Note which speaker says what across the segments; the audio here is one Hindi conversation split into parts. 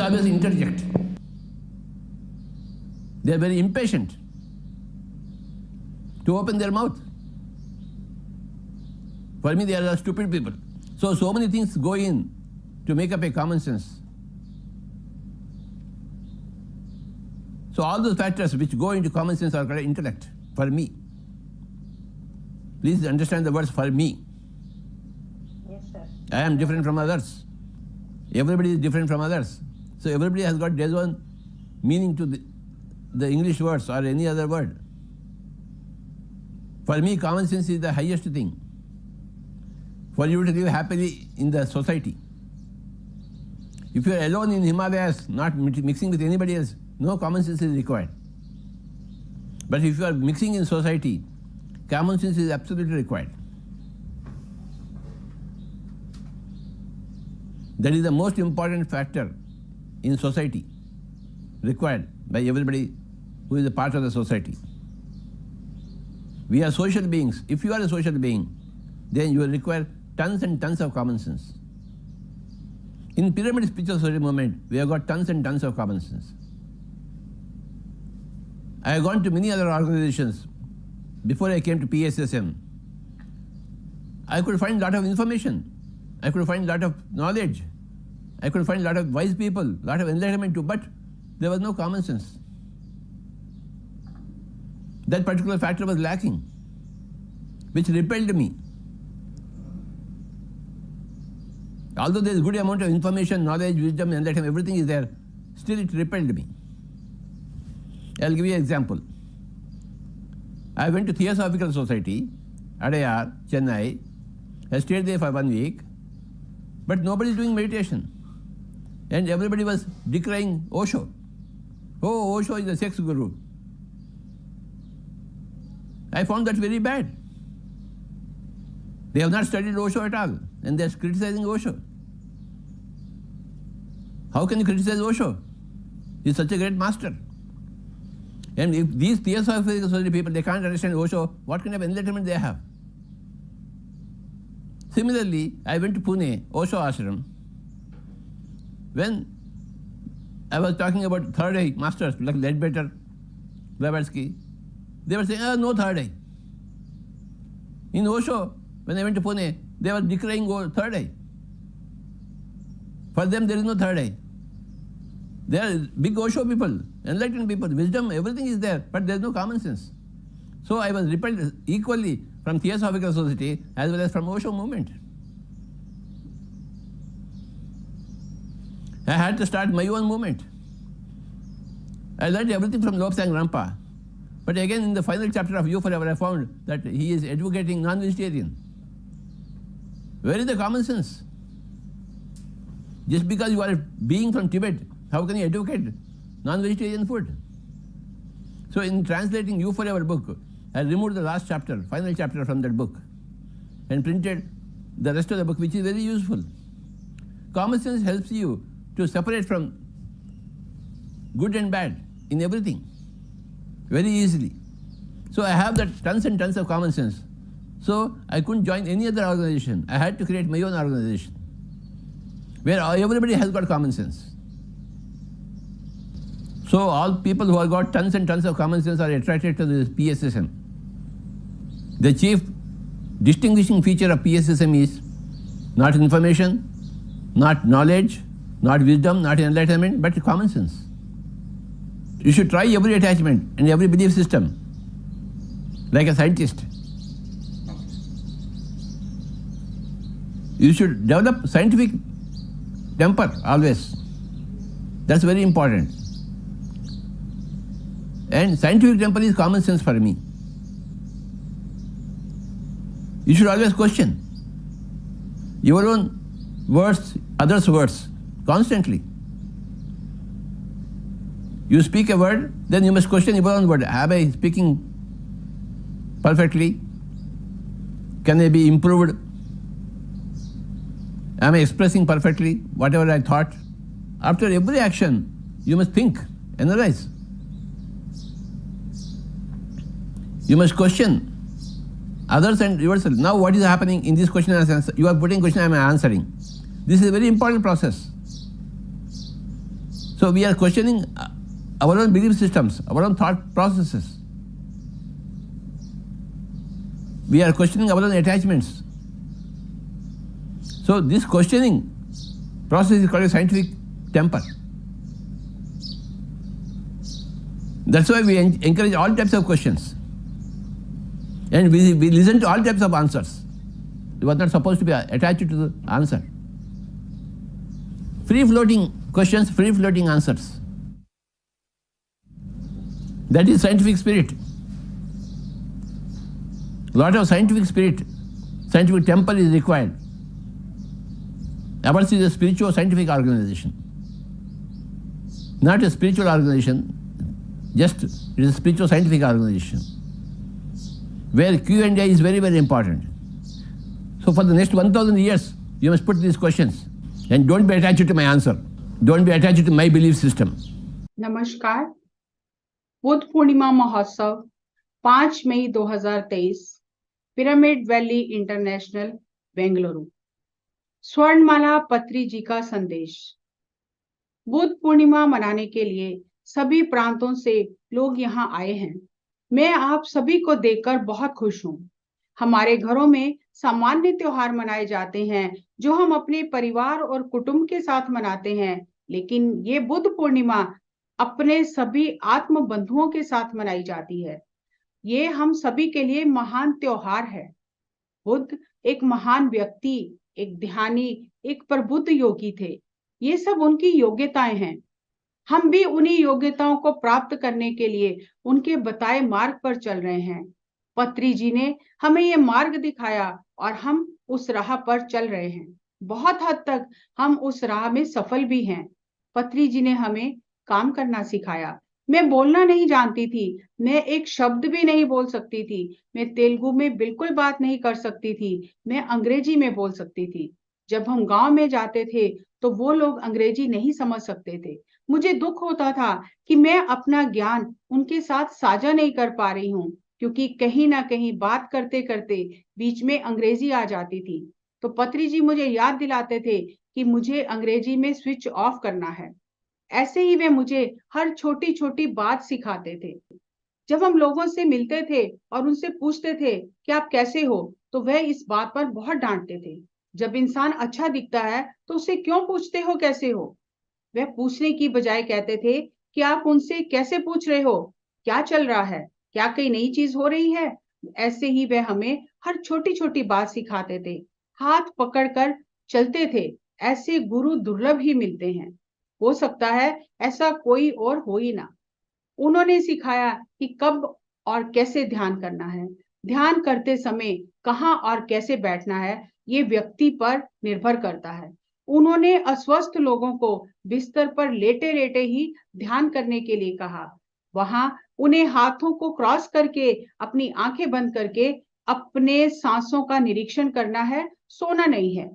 Speaker 1: always interject. They are very impatient to open their mouth. For me, they are stupid people. So many things go in to make up a common sense. So all those factors which go into common sense are called intellect, for me. Please understand the words "for me."
Speaker 2: Yes, sir.
Speaker 1: I am different from others. Everybody is different from others. So everybody has got their own meaning to the English words or any other word. For me, common sense is the highest thing. For you to live happily in the society. If you are alone in Himalayas, not mixing with anybody else, no common sense is required. But if you are mixing in society, common sense is absolutely required. That is the most important factor in society, required by everybody who is a part of the society. We are social beings. If you are a social being, then you will require tons and tons of common sense. In Pyramid Spiritual Society movement, we have got tons and tons of common sense. I have gone to many other organizations before I came to PSSM. I could find a lot of information. I could find a lot of knowledge. I could find a lot of wise people, a lot of enlightenment too, but there was no common sense. That particular factor was lacking, which repelled me. Although there is a good amount of information, knowledge, wisdom, enlightenment, everything is there, still it repelled me. I'll give you an example. I went to Theosophical Society, Adayar, Chennai. I stayed there for 1 week, but nobody is doing meditation. And everybody was decrying Osho. Oh, Osho is a sex guru. I found that very bad. They have not studied Osho at all, and they are criticizing Osho. How can you criticize Osho? He is such a great master. And if these Theosophical Society people, they can't understand Osho, what kind of enlightenment they have? Similarly, I went to Pune, Osho Ashram. When I was talking about third eye masters like Leadbetter, Blavatsky, they were saying, no third eye. In Osho, when I went to Pune, they were decrying third eye. For them, there is no third eye. They are big Osho people, enlightened people, wisdom, everything is there, but there is no common sense. So I was repelled equally from Theosophical Society as well as from Osho movement. I had to start my own movement. I learned everything from Lobsang Rampa. But again, in the final chapter of You Forever, I found that he is advocating non-vegetarian. Where is the common sense? Just because you are a being from Tibet, how can you advocate non-vegetarian food? So in translating You Forever book, I removed the last chapter, final chapter from that book, and printed the rest of the book, which is very useful. Common sense helps you to separate from good and bad in everything very easily. So I have that tons and tons of common sense. So I couldn't join any other organization. I had to create my own organization where everybody has got common sense. So all people who have got tons and tons of common sense are attracted to this PSSM. The chief distinguishing feature of PSSM is not information, not knowledge, not wisdom, not enlightenment, but common sense. You should try every attachment and every belief system like a scientist. You should develop scientific temper always. That's very important. And scientific temper is common sense for me. You should always question your own words, others' words, constantly. You speak a word, then you must question your own word. Am I speaking perfectly? Can I be improved? Am I expressing perfectly whatever I thought? After every action, you must think, analyze. You must question others and yourself. Now what is happening in this question and answer? You are putting question, I am answering. This is a very important process. So we are questioning our own belief systems, our own thought processes. We are questioning our own attachments. So this questioning process is called a scientific temper. That's why we encourage all types of questions. And we listen to all types of answers. You are not supposed to be attached to the answer. Free-floating questions, free-floating answers. That is scientific spirit. A lot of scientific spirit, scientific temper is required. Ours is a spiritual scientific organization. Not a spiritual organization, just it is a spiritual scientific organization, where Q&A is very, very important. So for the next 1000 years, you must put these questions and don't be attached to my answer. Don't be attached to my belief system.
Speaker 3: नमस्कार। बुद्ध पूर्णिमा महोत्सव 5 मई 2023 पिरामिड वैली इंटरनेशनल बेंगलुरु। स्वर्णमाला पत्री जी का संदेश। बुद्ध पूर्णिमा मनाने के लिए सभी प्रांतों से लोग यहाँ आए हैं। मैं आप सभी को देखकर बहुत खुश हूँ। हमारे घरों में सामान्य त्योहार मनाए जाते हैं जो हम अपने परिवार और कुटुंब के साथ मनाते हैं, लेकिन ये बुद्ध पूर्णिमा अपने सभी आत्म बंधुओं के साथ मनाई जाती है। ये हम सभी के लिए महान त्योहार है। बुद्ध एक महान व्यक्ति, एक ध्यानी, एक प्रबुद्ध योगी थे। ये सब उनकी योग्यताएं हैं। हम भी उन्हीं योग्यताओं को प्राप्त करने के लिए उनके बताए मार्ग पर चल रहे हैं। पत्री जी ने हमें ये मार्ग दिखाया और हम उस राह पर चल रहे हैं। बहुत हद तक हम उस राह में सफल भी हैं। पत्री जी ने हमें काम करना सिखाया। मैं बोलना नहीं जानती थी, मैं एक शब्द भी नहीं बोल सकती थी, मैं तेलुगु में बिल्कुल बात नहीं कर सकती थी, मैं अंग्रेजी में बोल सकती थी। जब हम गांव में जाते थे तो वो लोग अंग्रेजी नहीं समझ सकते थे। मुझे दुख होता था कि मैं अपना ज्ञान उनके साथ साझा नहीं कर पा रही हूँ, क्योंकि कहीं ना कहीं बात करते करते बीच में अंग्रेजी आ जाती थी। तो पत्री जी मुझे याद दिलाते थे कि मुझे अंग्रेजी में स्विच ऑफ करना है। ऐसे ही वे मुझे हर छोटी छोटी बात सिखाते थे। जब हम लोगों से मिलते थे और उनसे पूछते थे कि आप कैसे हो, तो वह इस बात पर बहुत डांटते थे। जब इंसान अच्छा दिखता है तो उससे क्यों पूछते हो कैसे हो? वह पूछने की बजाय कहते थे कि आप उनसे कैसे पूछ रहे हो, क्या चल रहा है, क्या कोई नई चीज हो रही है? ऐसे ही वह हमें हर छोटी छोटी बात सिखाते थे, हाथ पकड़कर चलते थे। ऐसे गुरु दुर्लभ ही मिलते हैं। हो सकता है ऐसा कोई और हो ही ना। उन्होंने सिखाया कि कब और कैसे ध्यान करना है। ध्यान करते समय कहाँ और कैसे बैठना है, ये व्यक्ति पर निर्भर करता है। उन्होंने अस्वस्थ लोगों को बिस्तर पर लेटे लेटे ही ध्यान करने के लिए कहा। वहां उन्हें हाथों को क्रॉस करके अपनी आंखें बंद करके अपने सांसों का निरीक्षण करना है, सोना नहीं है।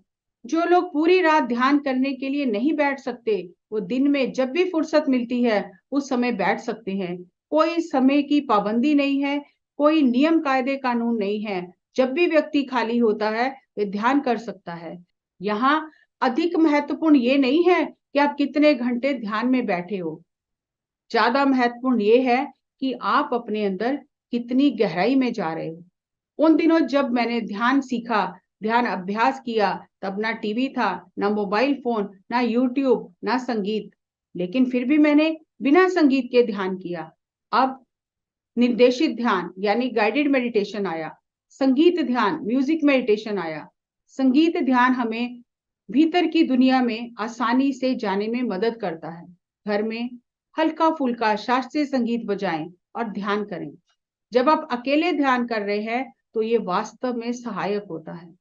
Speaker 3: जो लोग पूरी रात ध्यान करने के लिए नहीं बैठ सकते, वो दिन में जब भी फुर्सत मिलती है उस समय बैठ सकते हैं। कोई समय की पाबंदी नहीं है, कोई नियम कायदे कानून नहीं है। जब भी व्यक्ति खाली होता है वे ध्यान कर सकता है। यहाँ अधिक महत्वपूर्ण ये नहीं है कि आप कितने घंटे ध्यान में बैठे हो। ज्यादा महत्वपूर्ण ये है कि आप अपने अंदर कितनी गहराई में जा रहे हो। उन दिनों जब मैंने ध्यान सीखा, ध्यान अभ्यास किया, तब ना टीवी था, ना मोबाइल फोन, ना यूट्यूब, ना संगीत, लेकिन फिर भी मैंने बिना संगीत के ध्यान किया। अब निर्देशित ध्यान यानी गाइडेड मेडिटेशन आया, संगीत ध्यान म्यूजिक मेडिटेशन आया। संगीत ध्यान हमें भीतर की दुनिया में आसानी से जाने में मदद करता है। घर में हल्का फुल्का शास्त्रीय संगीत बजाएं और ध्यान करें। जब आप अकेले ध्यान कर रहे हैं तो ये वास्तव में सहायक होता है।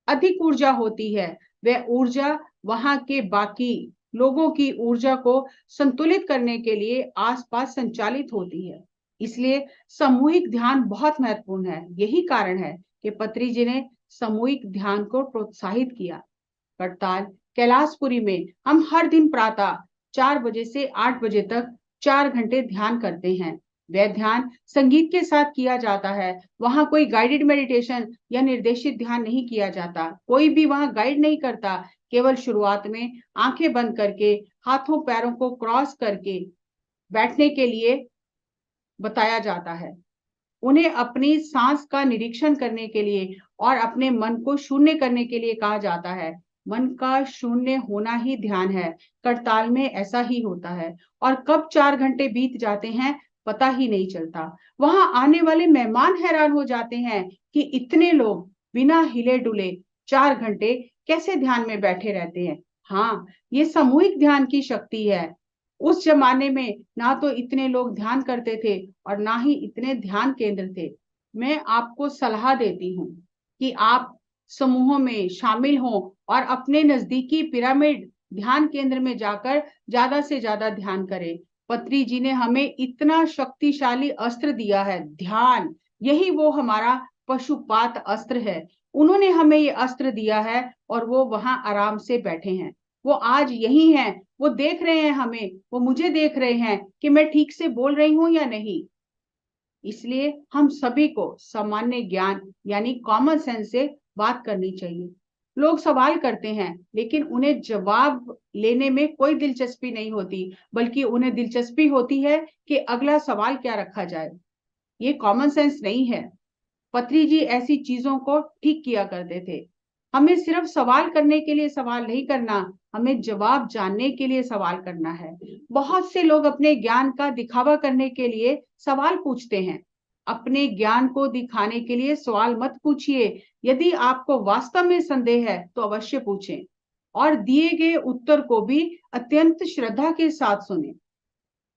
Speaker 3: अधिक ऊर्जा होती है, वह ऊर्जा वहां के बाकी लोगों की ऊर्जा को संतुलित करने के लिए आसपास संचालित होती है। इसलिए सामूहिक ध्यान बहुत महत्वपूर्ण है। यही कारण है कि पत्री जी ने सामूहिक ध्यान को प्रोत्साहित किया। करताल कैलाशपुरी में हम हर दिन प्रातः 4 बजे से 8 बजे तक 4 घंटे ध्यान करते हैं। वह ध्यान संगीत के साथ किया जाता है। वहां कोई गाइडेड मेडिटेशन या निर्देशित ध्यान नहीं किया जाता। कोई भी वहां गाइड नहीं करता केवल शुरुआत में आंखें बंद करके हाथों पैरों को क्रॉस करके बैठने के लिए बताया जाता है। उन्हें अपनी सांस का निरीक्षण करने के लिए और अपने मन को शून्य करने के लिए कहा जाता है। मन का शून्य होना ही ध्यान है। करताल में ऐसा ही होता है और कब 4 घंटे बीत जाते हैं पता ही नहीं चलता। वहां आने वाले मेहमान हैरान हो जाते हैं कि इतने लोग बिना हिले डुले 4 घंटे कैसे ध्यान में बैठे रहते हैं। हाँ, ये सामूहिक ध्यान की शक्ति है। उस जमाने में ना तो इतने लोग ध्यान करते थे और ना ही इतने ध्यान केंद्र थे। मैं आपको सलाह देती हूँ कि आप समूहों में शामिल हों और अपने नजदीकी पिरामिड ध्यान केंद्र में जाकर ज्यादा से ज्यादा ध्यान करें। पत्री जी ने हमें इतना शक्तिशाली अस्त्र दिया है, ध्यान। यही वो हमारा पशुपात अस्त्र है। उन्होंने हमें ये अस्त्र दिया है और वो वहां आराम से बैठे हैं। वो आज यही हैं, वो देख रहे हैं हमें, वो मुझे देख रहे हैं कि मैं ठीक से बोल रही हूं या नहीं। इसलिए हम सभी को सामान्य ज्ञान यानी कॉमन सेंस से बात करनी चाहिए। लोग सवाल करते हैं लेकिन उन्हें जवाब लेने में कोई दिलचस्पी नहीं होती, बल्कि उन्हें दिलचस्पी होती है कि अगला सवाल क्या रखा जाए। ये कॉमन सेंस नहीं है। पत्री जी ऐसी चीजों को ठीक किया करते थे। हमें सिर्फ सवाल करने के लिए सवाल नहीं करना, हमें जवाब जानने के लिए सवाल करना है। बहुत से लोग अपने ज्ञान का दिखावा करने के लिए सवाल पूछते हैं। अपने ज्ञान को दिखाने के लिए सवाल मत पूछिए। यदि आपको वास्तव में संदेह है तो अवश्य पूछें और दिए गए उत्तर को भी अत्यंत श्रद्धा के साथ सुने।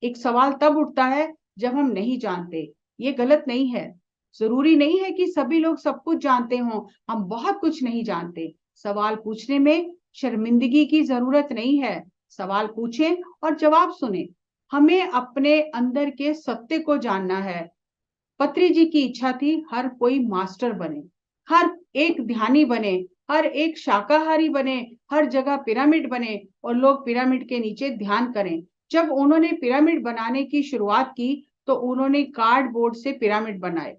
Speaker 3: एक सवाल तब उठता है जब हम नहीं जानते। ये गलत नहीं है। जरूरी नहीं है कि सभी लोग सब कुछ जानते हों। हम बहुत कुछ नहीं जानते। सवाल पूछने में शर्मिंदगी की जरूरत नहीं है। सवाल पूछें और जवाब सुने। हमें अपने अंदर के सत्य को जानना है। पत्री जी की इच्छा थी हर कोई मास्टर बने, हर एक ध्यानी बने, हर एक शाकाहारी बने, हर जगह पिरामिड बने और लोग पिरामिड के नीचे ध्यान करें। जब उन्होंने पिरामिड बनाने की शुरुआत की तो उन्होंने कार्डबोर्ड से पिरामिड बनाए।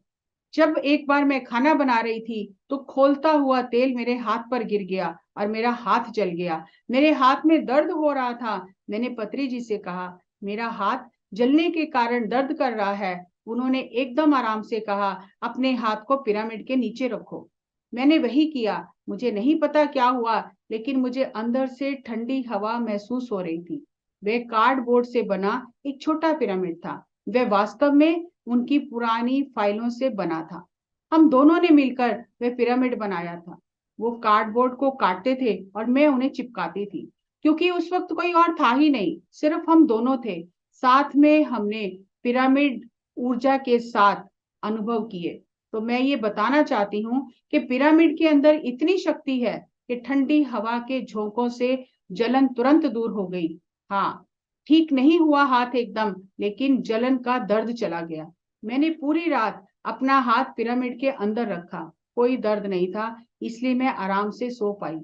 Speaker 3: जब एक बार मैं खाना बना रही थी तो खोलता हुआ तेल मेरे हाथ पर गिर गया और मेरा हाथ जल गया। मेरे हाथ में दर्द हो रहा था। मैंने पत्री जी से कहा, मेरा हाथ जलने के कारण दर्द कर रहा है। उन्होंने एकदम आराम से कहा, अपने हाथ को पिरामिड के नीचे रखो। मैंने वही किया। मुझे नहीं पता क्या हुआ, लेकिन मुझे अंदर से ठंडी हवा महसूस हो रही थी। वह कार्डबोर्ड से बना एक छोटा पिरामिड था। वह वास्तव में उनकी पुरानी फाइलों से बना था। हम दोनों ने मिलकर वह पिरामिड बनाया था। वो कार्डबोर्ड को काटते थे और मैं उन्हें चिपकाती थी, क्योंकि उस वक्त कोई और था ही नहीं, सिर्फ हम दोनों थे। साथ में हमने पिरामिड ऊर्जा के साथ अनुभव किए। तो मैं ये बताना चाहती हूँ कि पिरामिड के अंदर इतनी शक्ति है कि ठंडी हवा के झोंकों से जलन तुरंत दूर हो गई। हाँ, ठीक नहीं हुआ हाथ एकदम, लेकिन जलन का दर्द चला गया। मैंने पूरी रात अपना हाथ पिरामिड के अंदर रखा। कोई दर्द नहीं था, इसलिए मैं आराम से सो पाई।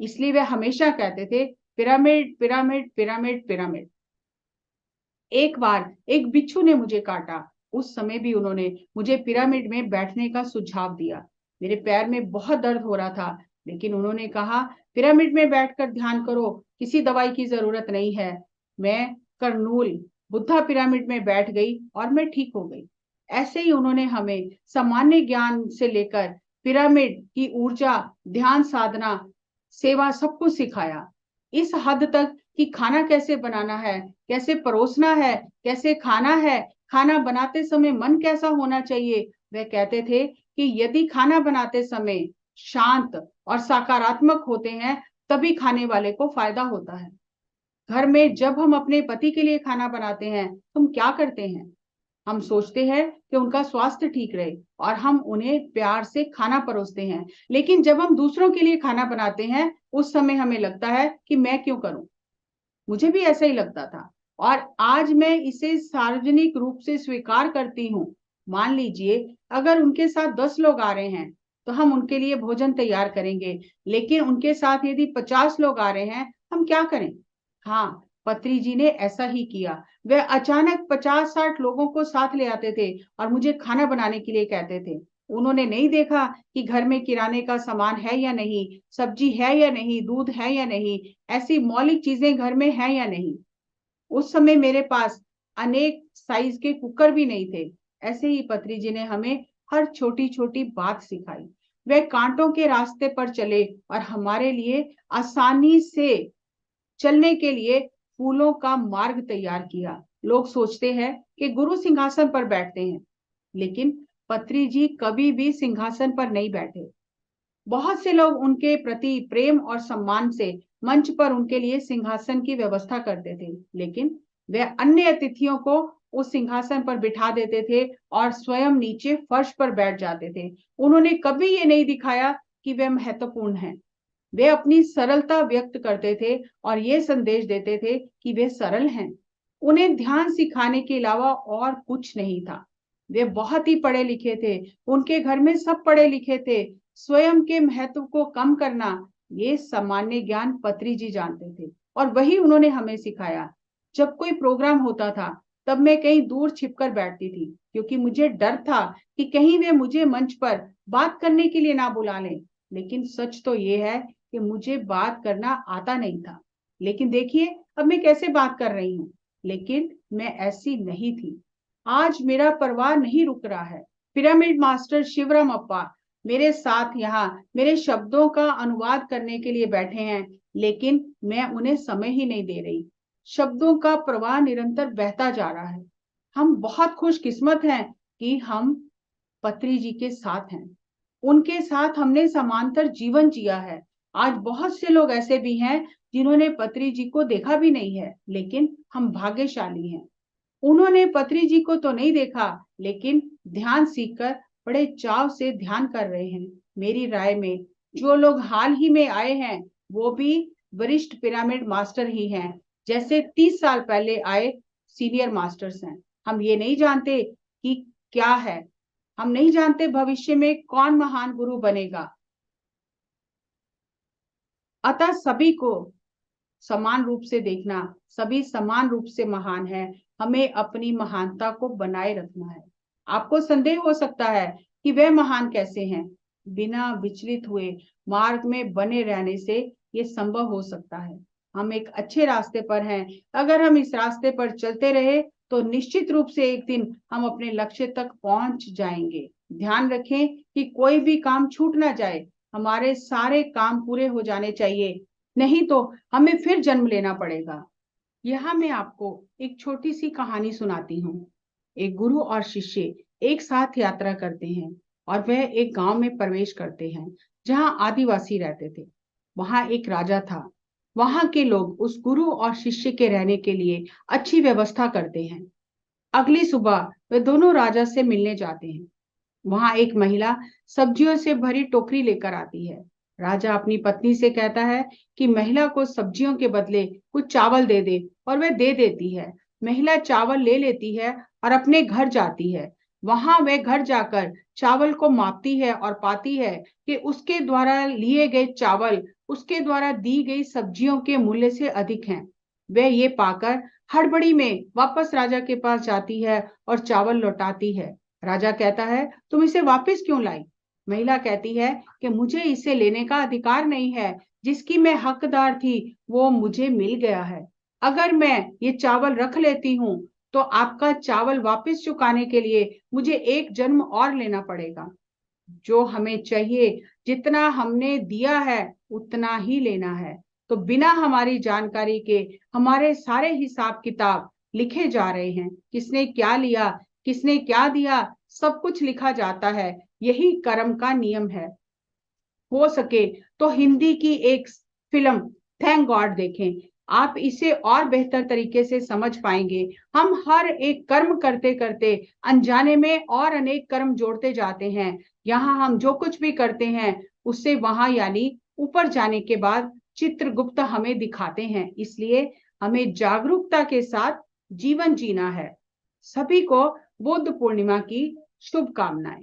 Speaker 3: इसलिए वे हमेशा कहते थे, पिरामिड पिरामिड पिरामिड पिरामिड। एक बार एक बिच्छू ने मुझे काटा। उस समय भी उन्होंने मुझे पिरामिड में बैठने का सुझाव दिया। मेरे पैर में बहुत दर्द हो रहा था, लेकिन उन्होंने कहा, पिरामिड में बैठकर ध्यान करो, किसी दवाई की जरूरत नहीं है। मैं करनूल बुद्धा पिरामिड में बैठ गई और मैं ठीक हो गई। ऐसे ही उन्होंने हमें सामान्य ज्ञान से लेकर पिरामिड की ऊर्जा, ध्यान साधना, सेवा सब कुछ सिखाया। इस हद तक कि खाना कैसे बनाना है, कैसे परोसना है, कैसे खाना है, खाना बनाते समय मन कैसा होना चाहिए। वह कहते थे कि यदि खाना बनाते समय शांत और सकारात्मक होते हैं तभी खाने वाले को फायदा होता है। घर में जब हम अपने पति के लिए खाना बनाते हैं तो हम क्या करते हैं? हम सोचते हैं कि उनका स्वास्थ्य ठीक रहे और हम उन्हें प्यार से खाना परोसते हैं। लेकिन जब हम दूसरों के लिए खाना बनाते हैं उस समय हमें लगता है कि मैं क्यों करूं। मुझे भी ऐसा ही लगता था और आज मैं इसे सार्वजनिक रूप से स्वीकार करती हूँ। मान लीजिए अगर उनके साथ 10 लोग आ रहे हैं तो हम उनके लिए भोजन तैयार करेंगे, लेकिन उनके साथ यदि 50 लोग आ रहे हैं हम क्या करें? हाँ, पत्री जी ने ऐसा ही किया। वे अचानक 50-60 लोगों को साथ ले आते थे और मुझे खाना बनाने के लिए कहते थे। उन्होंने नहीं देखा कि घर में किराने का सामान है या नहीं, सब्जी है या नहीं, दूध है या नहीं, ऐसी मौलिक चीजें घर में है या नहीं। उस समय मेरे पास अनेक साइज के कुकर भी नहीं थे। ऐसे ही पत्री जी ने हमें हर छोटी छोटी बात सिखाई। वे कांटों के रास्ते पर चले और हमारे लिए आसानी से चलने के लिए फूलों का मार्ग तैयार किया। लोग सोचते हैं कि गुरु सिंहासन पर बैठते हैं, लेकिन पत्री जी कभी भी सिंहासन पर नहीं बैठे। बहुत से लोग उनके प्रति प्रेम और सम्मान से मंच पर उनके लिए सिंहासन की व्यवस्था करते थे, लेकिन वे अन्य अतिथियों को उस सिंहासन पर बिठा देते थे और स्वयं नीचे फर्श पर बैठ जाते थे। उन्होंने कभी ये नहीं दिखाया कि वे महत्वपूर्ण हैं। वे अपनी सरलता व्यक्त करते थे और ये संदेश देते थे कि वे सरल हैं। उन्हें ध्यान सिखाने के अलावा और कुछ नहीं था। वे बहुत ही पढ़े लिखे थे, उनके घर में सब पढ़े लिखे थे। स्वयं के महत्व को कम करना, ये सामान्य ज्ञान पत्री जी जानते थे और वही उन्होंने हमें सिखाया। जब कोई प्रोग्राम होता था तब मैं कहीं दूर छिपकर बैठती थी, क्योंकि मुझे डर था कि कहीं वे मुझे मंच पर बात करने के लिए ना बुला लें। लेकिन सच तो ये है कि मुझे बात करना आता नहीं था। लेकिन देखिए अब मैं कैसे बात कर रही हूँ। लेकिन मैं ऐसी नहीं थी। आज मेरा परिवार नहीं रुक रहा है। पिरामिड मास्टर शिवराम अप्पा मेरे साथ यहाँ मेरे शब्दों का अनुवाद करने के लिए बैठे हैं, लेकिन मैं उन्हें समय ही नहीं दे रही। शब्दों का प्रवाह निरंतर बहता जा रहा है। हम बहुत खुशकिस्मत हैं कि हम पत्री जी के साथ हैं। उनके साथ हमने समांतर जीवन जिया है। आज बहुत से लोग ऐसे भी हैं जिन्होंने पत्री जी को देखा भी नहीं है, लेकिन हम भाग्यशाली हैं। उन्होंने पत्री जी को तो नहीं देखा, लेकिन ध्यान सीखकर बड़े चाव से ध्यान कर रहे हैं। मेरी राय में जो लोग हाल ही में आए हैं वो भी वरिष्ठ पिरामिड मास्टर ही हैं, जैसे 30 साल पहले आए सीनियर मास्टर्स हैं। हम ये नहीं जानते कि क्या है, हम नहीं जानते भविष्य में कौन महान गुरु बनेगा। अतः सभी को समान रूप से देखना, सभी समान रूप से महान है। हमें अपनी महानता को बनाए रखना है। आपको संदेह हो सकता है कि वे महान कैसे हैं। बिना विचलित हुए मार्ग में बने रहने से ये संभव हो सकता है। हम एक अच्छे रास्ते पर हैं। अगर हम इस रास्ते पर चलते रहे तो निश्चित रूप से एक दिन हम अपने लक्ष्य तक पहुंच जाएंगे। ध्यान रखें कि कोई भी काम छूट ना जाए। हमारे सारे काम पूरे हो जाने चाहिए, नहीं तो हमें फिर जन्म लेना पड़ेगा। यहाँ मैं आपको एक छोटी सी कहानी सुनाती हूँ। एक गुरु और शिष्य एक साथ यात्रा करते हैं और वह एक गांव में प्रवेश करते हैं जहाँ आदिवासी रहते थे। वहां एक राजा था। वहां के लोग उस गुरु और शिष्य के रहने के लिए अच्छी व्यवस्था करते हैं। अगली सुबह वे दोनों राजा से मिलने जाते हैं। वहां एक महिला सब्जियों से भरी टोकरी लेकर आती है। राजा अपनी पत्नी से कहता है कि महिला को सब्जियों के बदले कुछ चावल दे दे, और वह दे देती है। महिला चावल ले लेती है और अपने घर जाती है। वहां वह घर जाकर चावल को मापती है और पाती है कि उसके द्वारा लिए गए चावल उसके द्वारा दी गई सब्जियों के मूल्य से अधिक हैं। वह ये पाकर हड़बड़ी में वापस राजा के पास जाती है और चावल लौटाती है। राजा कहता है, तुम इसे वापस क्यों लाई? महिला कहती है कि मुझे इसे लेने का अधिकार नहीं है। जिसकी मैं हकदार थी वो मुझे मिल गया है। अगर मैं ये चावल रख लेती हूँ तो आपका चावल वापस चुकाने के लिए मुझे एक जन्म और लेना पड़ेगा। जो हमें चाहिए, जितना हमने दिया है उतना ही लेना है। तो बिना हमारी जानकारी के हमारे सारे हिसाब किताब लिखे जा रहे हैं। किसने क्या लिया, किसने क्या दिया, सब कुछ लिखा जाता है। यही कर्म का नियम है। हो सके तो हिंदी की एक फिल्म थैंक गॉड देखें। आप इसे और बेहतर तरीके से समझ पाएंगे। हम हर एक कर्म करते करते अनजाने में और अनेक कर्म जोड़ते जाते हैं। यहाँ हम जो कुछ भी करते हैं उससे वहां यानी ऊपर जाने के बाद चित्रगुप्त हमें दिखाते हैं। इसलिए हमें जागरूकता के साथ जीवन जीना है। सभी को बुद्ध पूर्णिमा की शुभकामनाएं।